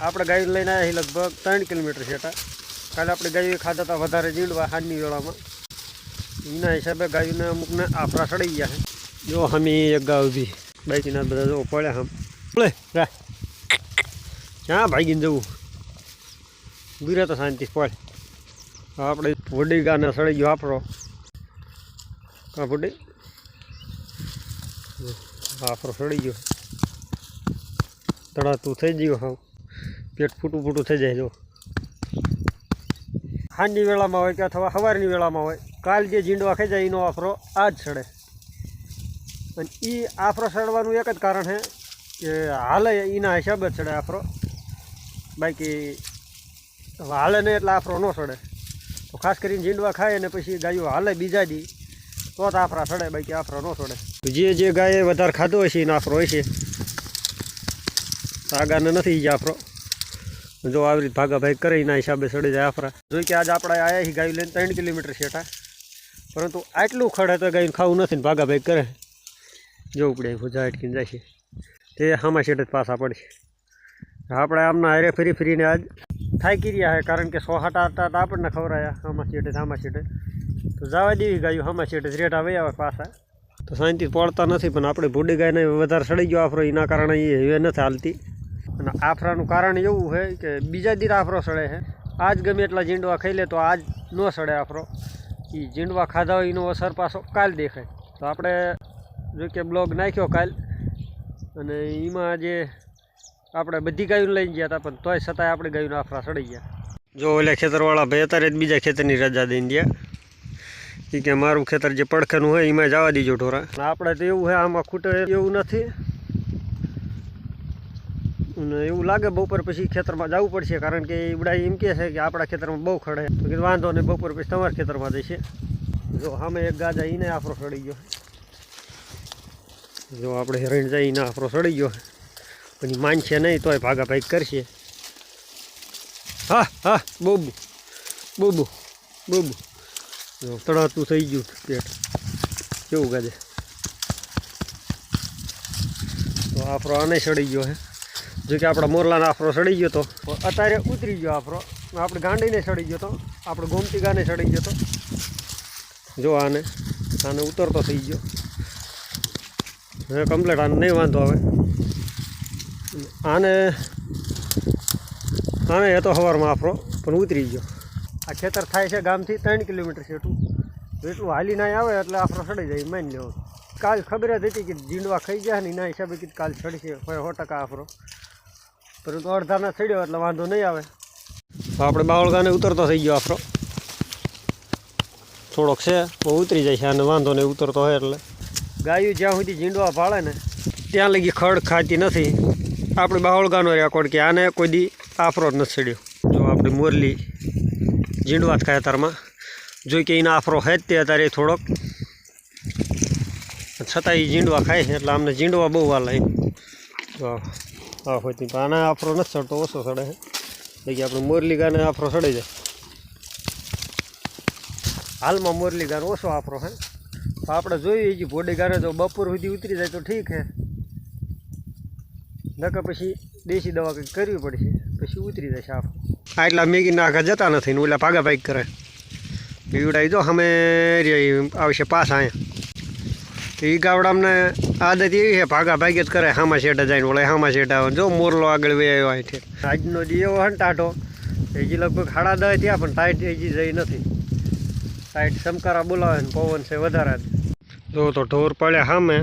આપણે ગાયું લઈને આવ્યા લગભગ 3 કિલોમીટર છેટા. કાલે આપણે ગાયું ખાધા હતા વધારે જીંડવા હાંજની વેળામાં. એના હિસાબે ગાયોને અમુકને આફરા ચડી ગયા છે. જો અમે એક ગાય ઊભી બાઈકના બધા જો પડ્યા હમ બોલે રા ક્યાં ભાગીને જવું બીરે તો શાંતિ પડે. આપણે વડી ગાને સડી ગયો આફરો. કાં વડી આફરો સડી ગયો તળાતું થઈ ગયું. હા પેટ ફૂટું થઈ જાય. જો સાંજની વેળામાં હોય કે અથવા સવારની વેળામાં હોય, કાલ જે જીંડવા ખાઈ જાય એનો આફરો આ જ સડે. અને એ આફરો સડવાનું એક જ કારણ છે કે હાલે એના હિસાબે જ સડે આફરો. બાકી હાલે નહીં એટલે આફરો ન સડે. તો ખાસ કરીને જીંડવા ખાય અને પછી ગાયો હાલે બીજા દી તો જ આફરા સડે, બાકી આફરો ન સડે. જે ગાયે વધારે ખાધો હોય છે એનો આફરો હોય છે. આગળને નથી જ આફરો. જો આવી રીતે ભાગાભાગ કરે એના હિસાબે સડી જાય આફરા. જોઈ કે આજે આપણે આવ્યા છીએ ગાયું લઈને 3 કિલોમીટર છેટા, પરંતુ આટલું ખડે તો ગાયને ખાવું નથી ને ભાગાભાગ કરે. જોવું પડે ભૂજા અટકીને જાય છે તે હામા શેઠ જ પાછા પડશે. આપણે આમના હારે ફરીને આજ થાકી રહ્યા છે, કારણ કે 6-8 હતા તો આપણને ખવડાયા હામા શેઠે. તો જવા દેવી ગાયું હામા શેઠે જ રેટા વહી આવે પાછા. તો શાંતિ પડતા નથી, પણ આપણે ભૂડી ગાયને વધારે સડી ગયો આફરો એના કારણે એ હવે નથી હાલતી. અને આફરાનું કારણ એવું છે કે બીજા દી આફરો સડે છે. આજ ગમે એટલા જીંડવા ખાઈ લે તો આજ ન સડે આફરો. એ જીંડવા ખાધા હોય એનો અસર પાછો કાલ દેખાય. તો આપણે જો કે બ્લોગ નાખ્યો કાલ, અને એમાં જે આપણે બધી ગાયું લઈને ગયા હતા, પણ તોય છતાંય આપણે ગાયુંના આફરા સડી ગયા. જો ઓલા ખેતરવાળા ભાઈ અત્યારે જ બીજા ખેતરની રજા દઈને ગયા. એ કે મારું ખેતર જે પડખેનું હોય એમાં જવા દીજો ઢોરા. આપણે તો એવું છે આમાં ખૂટે એવું નથી. અને એવું લાગે બપોર પછી ખેતરમાં જવું પડશે, કારણ કે એ બધા એમ કહે છે કે આપણા ખેતરમાં બહુ ખડે. તો કીધું વાંધો નહીં, બપોર પછી તમારા ખેતરમાં જશે. જો સામે એક ગાજા એને આફરો સડી ગયો. જો આપણે હેરણ જાય એને આફરો સડી ગયો, પણ એ માનશે નહીં તોય ભાગાભાગ કરશે. હા બોબુ જો તળાતું થઈ ગયું પેટ કેવું ગાજે. તો આફરો આને સડી ગયો છે. જો કે આપણા મોરલાનો આફરો સડી ગયો તો અત્યારે ઉતરી ગયો આફરો. આપણે ગાંડીને સડી ગયો તો, આપણે ગોમતી ગાને સડી ગયો તો. જો આને ઉતરતો થઈ ગયો હવે કમ્પ્લેટ. આને નહીં વાંધો આવે. આને એ તો સવારમાં આફરો પણ ઉતરી ગયો. આ ખેતર થાય છે ગામથી 3 કિલોમીટર છેટું. એટલું હાલી ના આવે એટલે આફરો સડી જાય માની લેવો. કાલ ખબર જ હતી કે જીંડવા ખાઈ ગયા ને એના હિસાબે કે કાલ સડશે 100% આફરો, પરંતુ અડધાના સડ્યો એટલે વાંધો નહીં આવે. આપણે બાવળગાને ઉતરતો થઈ ગયો આફરો. થોડોક છે બહુ ઉતરી જાય છે, આને વાંધો નહીં ઉતરતો હોય એટલે. ગાયું જ્યાં સુધી જીંડવા ભાળે ને ત્યાં લગી ખડ ખાતી નથી. આપણે બાવળગાનો રેકોર્ડ કે આને કોઈ દી આફરો જ નથી સડ્યો. જો આપણે મોરલી જીંડવા જ ખાય તારમાં. જોઈ કે એના આફરો હે જ તે અત્યારે થોડોક, છતાં એ જીંડવા ખાય છે એટલે આમને જીંડવા બહુ વાલા. હા હોય તો આના આફરો નથી સડતો, ઓછો સડે છે. બાકી આપણે મોરલી ગાને આફરો સડી જાય. હાલમાં મોરલી ગાને ઓછો આફરો છે. તો આપણે જોઈએ કે ભોડી ગાને જો બપોર સુધી ઉતરી જાય તો ઠીક છે, નકર પછી દેશી દવા કંઈક કરવી પડશે, પછી ઉતરી જશે આફરો. આટલા મેગી નાખા જતા નથી ને ઓલા ભાગાભાગ કરે. પીવડાવી દો અમે આવશે પાછા અહીંયા. એ ગાવડામને આદત એવી છે ભાગાભાગ જ કરે. હામા શેઠે જઈને ઓલા હામા શેઠ આવે. જો મોરલો આગળ વયો અહીંથી. આજનો દી એવો છે ને ટાઢો, હજી લગભગ 10:30 થયા પણ ટાઈટ હજી જઈ નથી. ટાઈટ સમકારા બોલાવે ને પવન છે વધારે. જો તો ઢોર પડ્યા સામે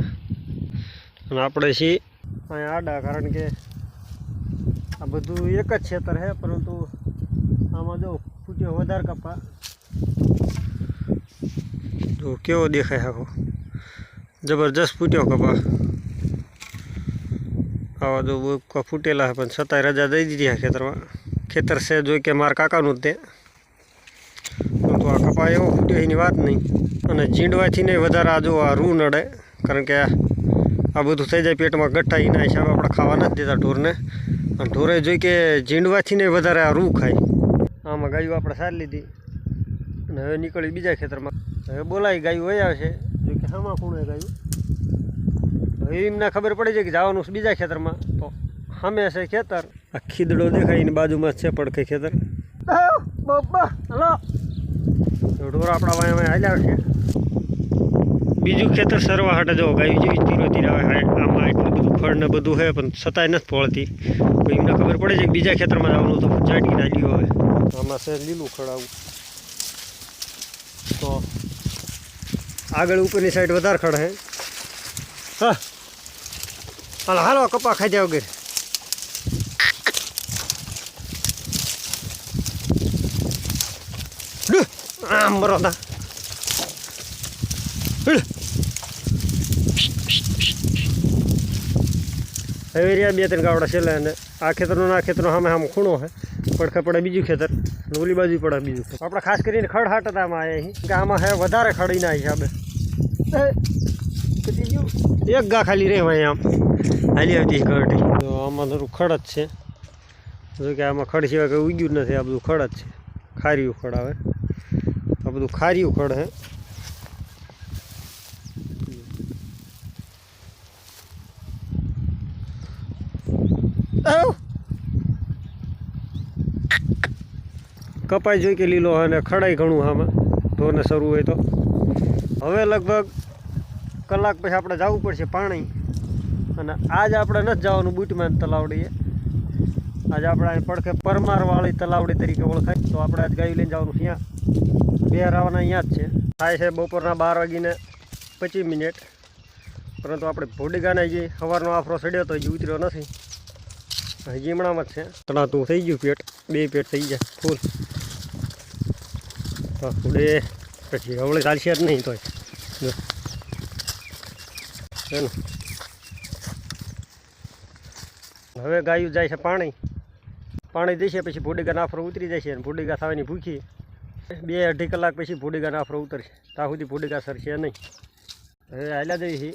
અને આપણે છીએ અહીંયા આડા, કારણ કે આ બધું એક જ ખેતર છે, પરંતુ આમાં જો ફૂટ્યો વધારે કપા. જો કેવો દેખાય આખો જબરજસ્ત ફૂટ્યો કપા. આવા જો ફૂટેલા છે, પણ છતાંય રજા દઈ દીધી આ ખેતરમાં. ખેતર છે જોઈ કે મારા કાકાનું જ તે. તો આ કપા એવો ફૂટ્યો એની વાત નહીં. અને જીંડવાથી નહીં વધારે આ જો આ રૂ નડે, કારણ કે આ બધું થઈ જાય પેટમાં ગઠ્ઠા. એના હિસાબે આપણે ખાવા નથી દેતા ઢોરને. અને ઢોરે જોઈ કે જીંડવાથી નહીં વધારે આ રૂ ખાય. આમાં ગાયું આપણે સારી લીધી અને હવે નીકળી બીજા ખેતરમાં. હવે બોલાવી ગાયું વહી આવશે. જો કે હામાં ખૂણે ગાયું. હવે એમને ખબર પડી જાય કે જવાનું બીજા ખેતરમાં. તો સામે છે ખેતર આ ખીદડો દેખાય એની બાજુમાં જ છે પડખે ખેતર. બાપા હલો ઢોર આપણા વાય વાય હાલ્યા છે. બીજું ખેતર સરવા હાટે જો ગાયું જેવી ધીરો ધીરે આવે. આમાં એટલું બધું ફળ ને બધું છે પણ છતાંય નથી પોળતી. એમને ખબર પડે છે કે બીજા ખેતરમાં જવાનું તો ચાટી નાખ્યું હવે. આમાં છે લીલું ખડાવું તો આગળ ઉપરની સાઈડ વધારે ખડ હે. હા હાલો હાલો કપા ખાઈ જાય વગેરે. આમ બરો તા હવે રહ્યા 2-3 ગાવડા છેલ્લે. અને આ ખેતરનો સામે આમ ખૂણો છે. પડખે પડે બીજું ખેતર અને ઓલી બાજુ પડે બીજું ખેતર. આપણે ખાસ કરીને ખડ હાટતા આમાં આવ્યા છીએ કે આમાં હે વધારે ખડીના હિસાબે. એક ગા ખાલી રહેવાય આમ હાલી આવતી ખડી. તો આમાં થોડું ખડ જ છે. જો કે આમાં ખડ સિવાય કંઈ ઉગ્યું જ નથી. આ બધું ખડ જ છે. ખાર્યું ખડ આવે. આ બધું ખાર્યું ખડ હે. કપાઈ જોઈ કે લીલો અને ખડાઈ ઘણું આમાં ઢોરને શરૂ હોય તો. હવે લગભગ કલાક પછી આપણે જવું પડશે પાણી. અને આજ આપણે નથી જવાનું બુટમાં તલાવડીએ. આજે આપણે પડખે પરમારવાળી તલાવડી તરીકે ઓળખાય. તો આપણે આજ ગાયું લઈને જવાનું ત્યાં બેહરાવાના અહીંયા જ છે. થાય છે બપોરના 12:25. પરંતુ આપણે ભોડીગાના જે સવારનો આફરો સડ્યો તો હજી ઉતર્યો નથી. હજી હમણાંમાં જ છે. તણાતું થઈ ગયું પેટ. 2 પેટ થઈ જાય ફૂલ. તો ફૂડે પછી હવળે ચાલશે જ નહીં તોય એનું. હવે ગાયું જાય છે પાણી દેશે પછી ભોડીગા આફરો ઉતરી જશે. અને ભોડીગા થવાની ભૂખી 2-2.5 કલાક પછી ભોડીગા આફરો ઉતરશે. ત્યાં સુધી ભોડીગા સરશે નહીં. હવે હાલ્યા જઈએ છીએ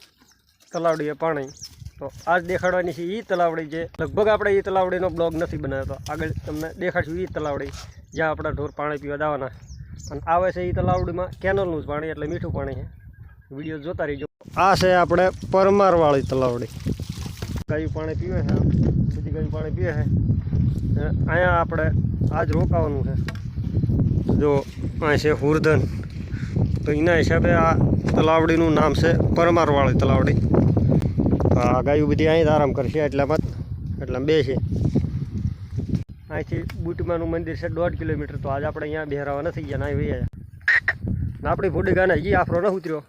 તલાવડીએ પાણી. તો આજ દેખાડવાની છે એ તલાવડી જે લગભગ આપણે એ તલાવડીનો બ્લોગ નથી બનાવ્યો. તો આગળ તમને દેખાડશું એ તલાવડી જ્યાં આપણા ઢોર પાણી પીવા જવાના. અને આવે છે એ તલાવડીમાં કેનલનું જ પાણી એટલે મીઠું પાણી છે. વિડીયો જોતા રહીજો. આ છે આપણે પરમારવાળી તલાવડી. ગાયું પાણી પીવે છે. બધી ગાયું પાણી પીવે છે. અહીંયા આપણે આજ રોકાવાનું છે. જો અહીં છે હુરધન. તો એના હિસાબે આ તલાવડીનું નામ છે પરમારવાળી તલાવડી. આ ગાયું બધી અહીં જ આરામ કરશે. એટલામાં બે છે. અહીંથી બુટમાનું મંદિર છે 1.5 કિલોમીટર. તો આજે આપણે અહીંયા બેહરાવા નથી ગયા. ના વૈયા આપણી ભોડીગાના હજી આફરો ન ઉતર્યો.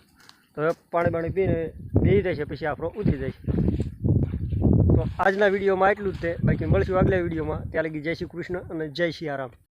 તો હવે પાણી પીને બેસી જાય છે પછી આફરો ઉતરી જાય છે. તો આજના વિડીયોમાં એટલું જ છે. બાકી મળશું આગલા વિડીયોમાં. ત્યાં લગી જય શ્રી કૃષ્ણ અને જય સિયારામ.